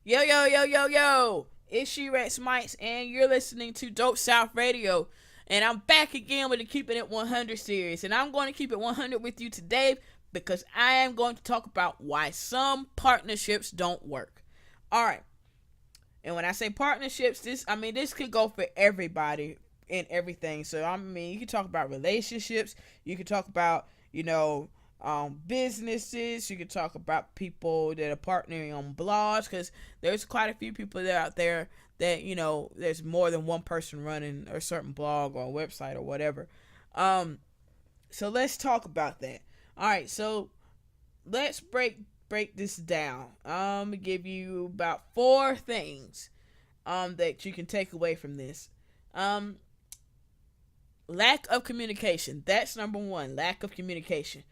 Yo, yo, yo, yo, yo. It's Sherexmykes, and you're listening to Dope South Radio. And I'm back again with the Keeping It 100 series. And I'm going to keep it 100 with you today because I am going to talk about why some partnerships don't work. Alright. And when I say partnerships, this could go for everybody and everything. So, you can talk about relationships. You can talk about, businesses. You can talk about people that are partnering on blogs, because there's quite a few people that out there that there's more than one person running a certain blog or website or whatever. So let's talk about that. All right, so let's break this down. I'm gonna give you about four things that you can take away from this. Lack of communication. That's number one. Lack of communication.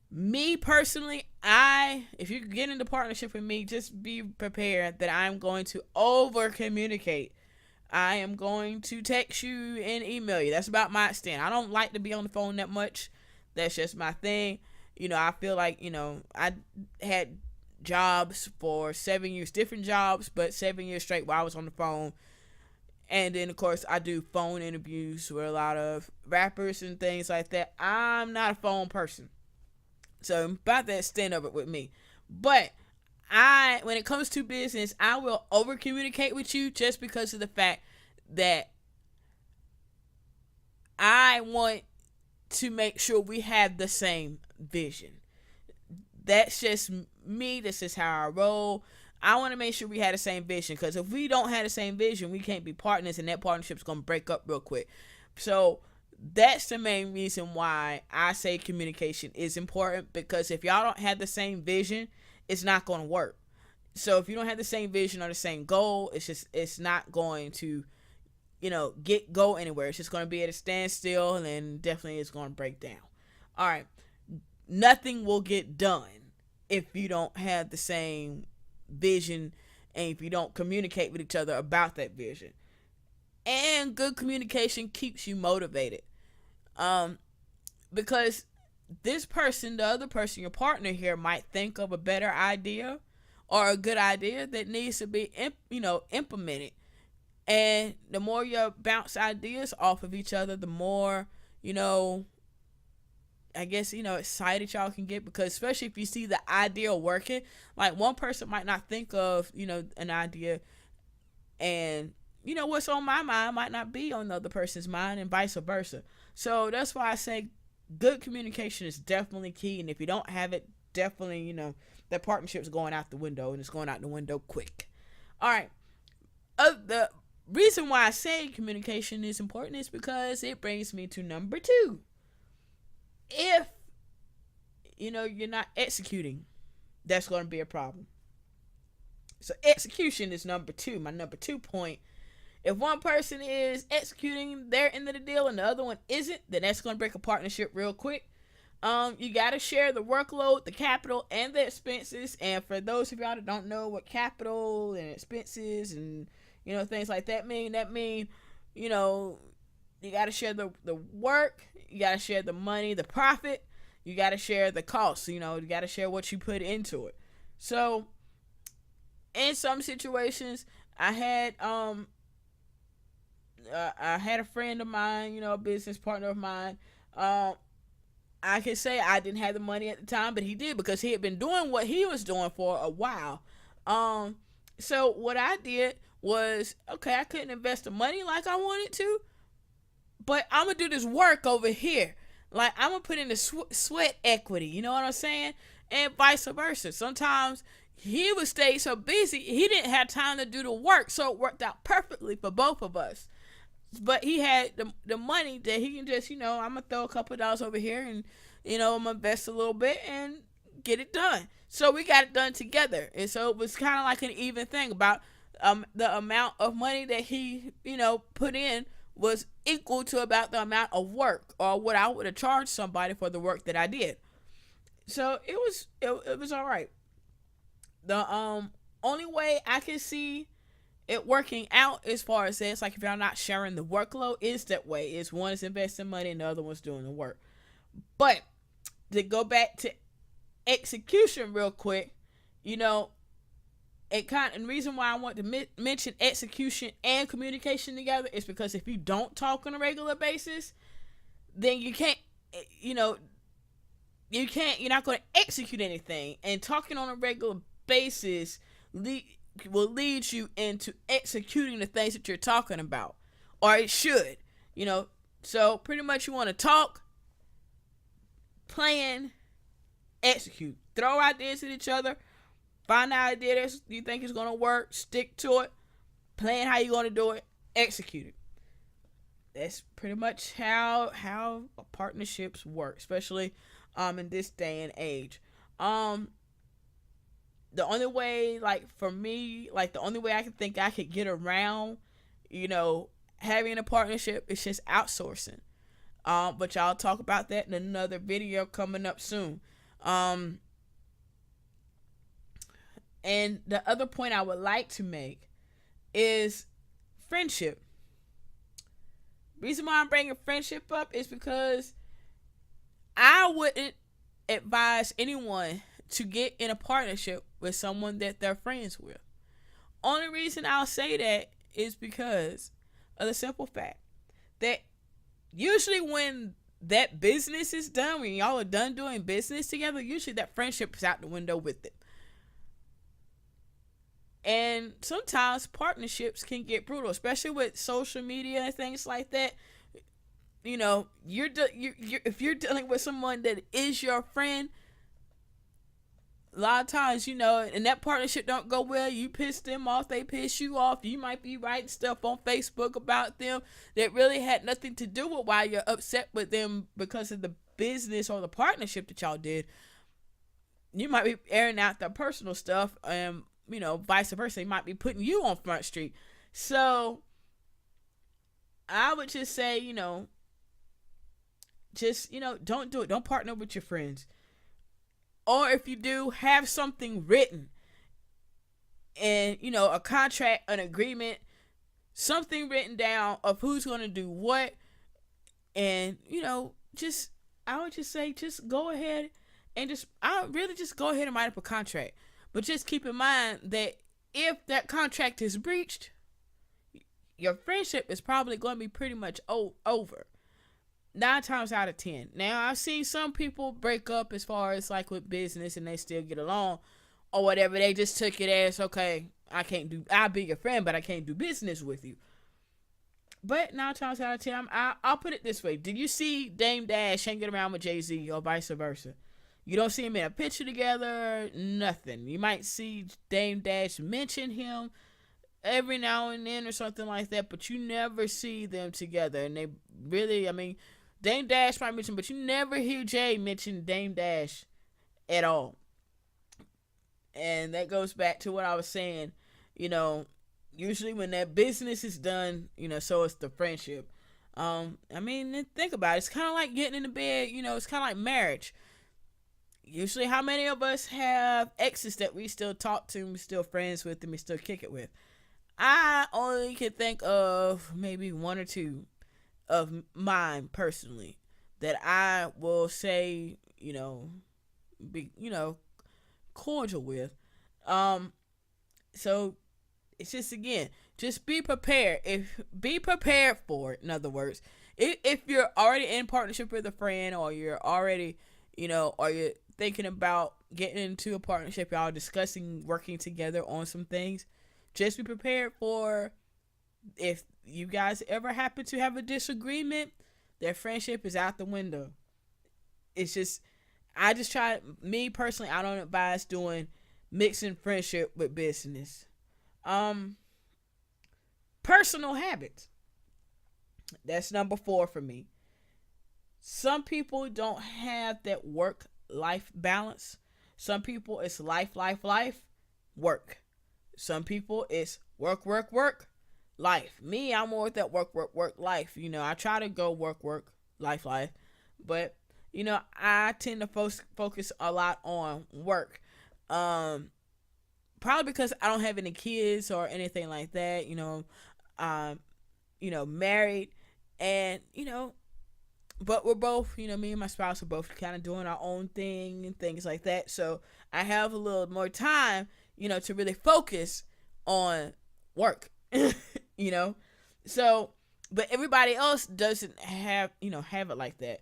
Me personally, if you get into partnership with me, just be prepared that I'm going to over communicate. I am going to text you and email you. That's about my extent. I don't like to be on the phone that much. That's just my thing. I feel like, I had jobs for 7 years, different jobs, but 7 years straight while I was on the phone. And then, of course, I do phone interviews with a lot of rappers and things like that. I'm not a phone person. So about that extent of it with me. But when it comes to business, I will over communicate with you just because of the fact that I want to make sure we have the same vision. That's just me. This is how I roll. I want to make sure we have the same vision, because if we don't have the same vision, we can't be partners, and that partnership's going to break up real quick. So that's the main reason why I say communication is important, because if y'all don't have the same vision, it's not going to work. So if you don't have the same vision or the same goal, it's not going to, go anywhere. It's just going to be at a standstill, and then definitely it's going to break down. All right. Nothing will get done if you don't have the same vision and if you don't communicate with each other about that vision. And good communication keeps you motivated. Because the other person, your partner here, might think of a better idea or a good idea that needs to be, implemented. And the more you bounce ideas off of each other, the more, excited y'all can get, because especially if you see the idea working, like one person might not think of, an idea, and what's on my mind might not be on the other person's mind, and vice versa. So that's why I say good communication is definitely key. And if you don't have it, definitely, that partnership's going out the window, and it's going out the window quick. All right. The reason why I say communication is important is because it brings me to number two. If, you're not executing, that's going to be a problem. So execution is number two. My number 2 point. If one person is executing their end of the deal and the other one isn't, then that's going to break a partnership real quick. You got to share the workload, the capital, and the expenses. And for those of y'all that don't know what capital and expenses and, things like that mean, you got to share the work, you got to share the money, the profit, you got to share the costs, you got to share what you put into it. So in some situations, I had a friend of mine, a business partner of mine. I can say I didn't have the money at the time, but he did, because he had been doing what he was doing for a while. So what I did was, okay, I couldn't invest the money like I wanted to, but I'm going to do this work over here. Like, I'm going to put in the sweat equity, you know what I'm saying? And vice versa. Sometimes he would stay so busy, he didn't have time to do the work, so it worked out perfectly for both of us. But he had the money that he can just, I'm going to throw a couple of dollars over here, and, I'm going to invest a little bit and get it done. So we got it done together. And so it was kind of like an even thing about the amount of money that he, put in was equal to about the amount of work, or what I would have charged somebody for the work that I did. So it was all right. The only way I can see it working out, as far as it's like if y'all not sharing the workload, is that way. Is one is investing money and the other one's doing the work. But to go back to execution real quick, And the reason why I want to mention execution and communication together is because if you don't talk on a regular basis, then you can't, you know, you're not going to execute anything. And talking on a regular basis will lead you into executing the things that you're talking about, or it should, you know. So pretty much you want to talk, plan, execute, throw ideas at each other, find an idea that you think is going to work, stick to it, plan how you're going to do it, execute it. That's pretty much how partnerships work, especially in this day and age. The only way, like for me, like the only way I can think I could get around, you know, having a partnership is just outsourcing. But y'all talk about that in another video coming up soon. And the other point I would like to make is friendship. Reason why I'm bringing friendship up is because I wouldn't advise anyone to get in a partnership with someone that they're friends with. Only reason I'll say that is because of the simple fact that usually when that business is done, when y'all are done doing business together, usually that friendship is out the window with it. And sometimes partnerships can get brutal, especially with social media and things like that. You know, if you're dealing with someone that is your friend, a lot of times, you know, and that partnership don't go well, you piss them off, they piss you off. You might be writing stuff on Facebook about them that really had nothing to do with why you're upset with them because of the business or the partnership that y'all did. You might be airing out their personal stuff, and you know, vice versa. They might be putting you on Front Street. So I would just say, you know, don't do it. Don't partner with your friends. Or if you do, have something written. And, you know, a contract, an agreement, something written down of who's going to do what. And, you know, I would just say, just go ahead and I would really just go ahead and write up a contract. But just keep in mind that if that contract is breached, your friendship is probably going to be pretty much over. 9 times out of 10. Now, I've seen some people break up as far as like with business and they still get along or whatever. They just took it as, okay, I'll be your friend, but I can't do business with you. But 9 times out of 10, I'll put it this way. Did you see Dame Dash hanging around with Jay-Z or vice versa? You don't see him in a picture together, nothing. You might see Dame Dash mention him every now and then or something like that, but you never see them together. And they really, I mean, Dame Dash might mention, but you never hear Jay mention Dame Dash at all. And that goes back to what I was saying, you know, usually when that business is done, you know, so is the friendship. I mean, think about it. It's kind of like getting in the bed, you know, it's kind of like marriage. Usually, how many of us have exes that we still talk to, we still friends with, and we still kick it with? I only can think of maybe 1 or 2 of mine personally that I will say, you know, be, you know, cordial with. So it's just, again, just be prepared. Be prepared for it. In other words, if you're already in partnership with a friend, or you're already, you know, or you're thinking about getting into a partnership, y'all discussing working together on some things, just be prepared for if you guys ever happen to have a disagreement, their friendship is out the window. It's just, me personally, I don't advise doing mixing friendship with business. Personal habits. That's number 4 for me. Some people don't have that work-life balance. Some people it's life, work. Some people it's work, life. Me, I'm more with that work, life. You know, I try to go work, life. But, you know, I tend to focus a lot on work. Probably because I don't have any kids or anything like that. You know, married, and, you know, but we're both, you know, me and my spouse are both kind of doing our own thing and things like that. So I have a little more time, to really focus on work. you know, so but everybody else doesn't have it like that.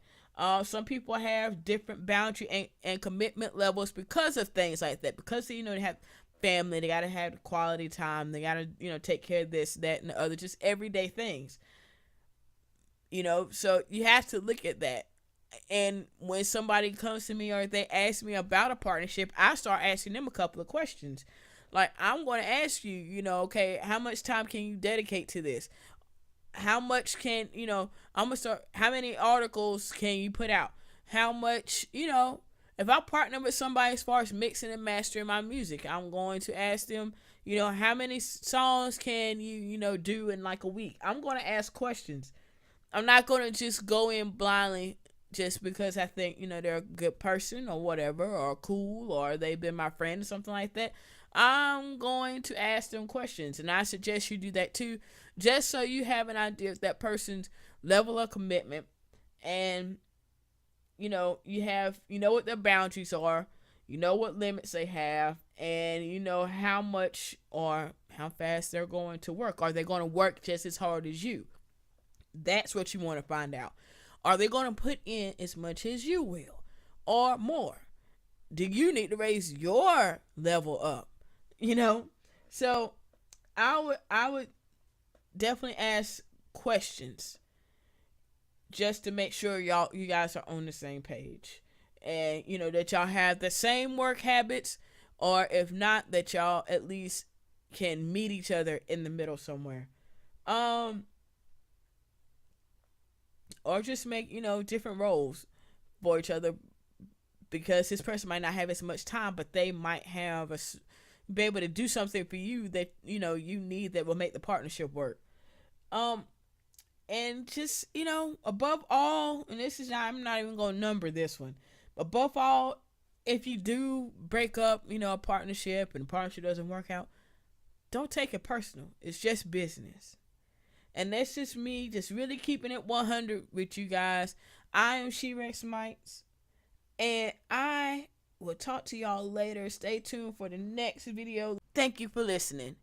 Some people have different boundary and commitment levels because of things like that. Because they have family, they gotta have quality time, they gotta take care of this, that, and the other, just everyday things. So you have to look at that. And when somebody comes to me or they ask me about a partnership, I start asking them a couple of questions. Like, I'm going to ask you, okay, how much time can you dedicate to this? How much can, I'm going to start, how many articles can you put out? How much, if I partner with somebody as far as mixing and mastering my music, I'm going to ask them, how many songs can you, do in like a week? I'm going to ask questions. I'm not going to just go in blindly just because I think, they're a good person or whatever, or cool, or they've been my friend or something like that. I'm going to ask them questions, and I suggest you do that too, just so you have an idea of that person's level of commitment, and you know what their boundaries are, what limits they have, and how much or how fast they're going to work. Are they going to work just as hard as you? That's what you want to find out. Are they going to put in as much as you will or more? Do you need to raise your level up? So I would definitely ask questions just to make sure you guys are on the same page, and that y'all have the same work habits, or if not, that y'all at least can meet each other in the middle somewhere. Or just make different roles for each other, because this person might not have as much time, but they might be able to do something for you that you need, that will make the partnership work. And just above all, and I'm not even gonna number this one, above all, if you do break up a partnership and the partnership doesn't work out, don't take it personal. It's just business. And that's just me, just really keeping it 100 with you guys. I am Sherexmykes, and I will talk to y'all later. Stay tuned for the next video. Thank you for listening.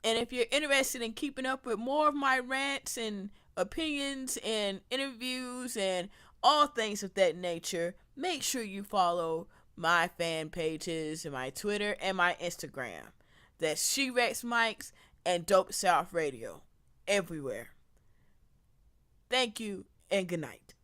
And if you're interested in keeping up with more of my rants and opinions and interviews and all things of that nature, make sure you follow my fan pages and my Twitter and my Instagram. That's Sherexmykes and Dope South Radio everywhere. Thank you and good night.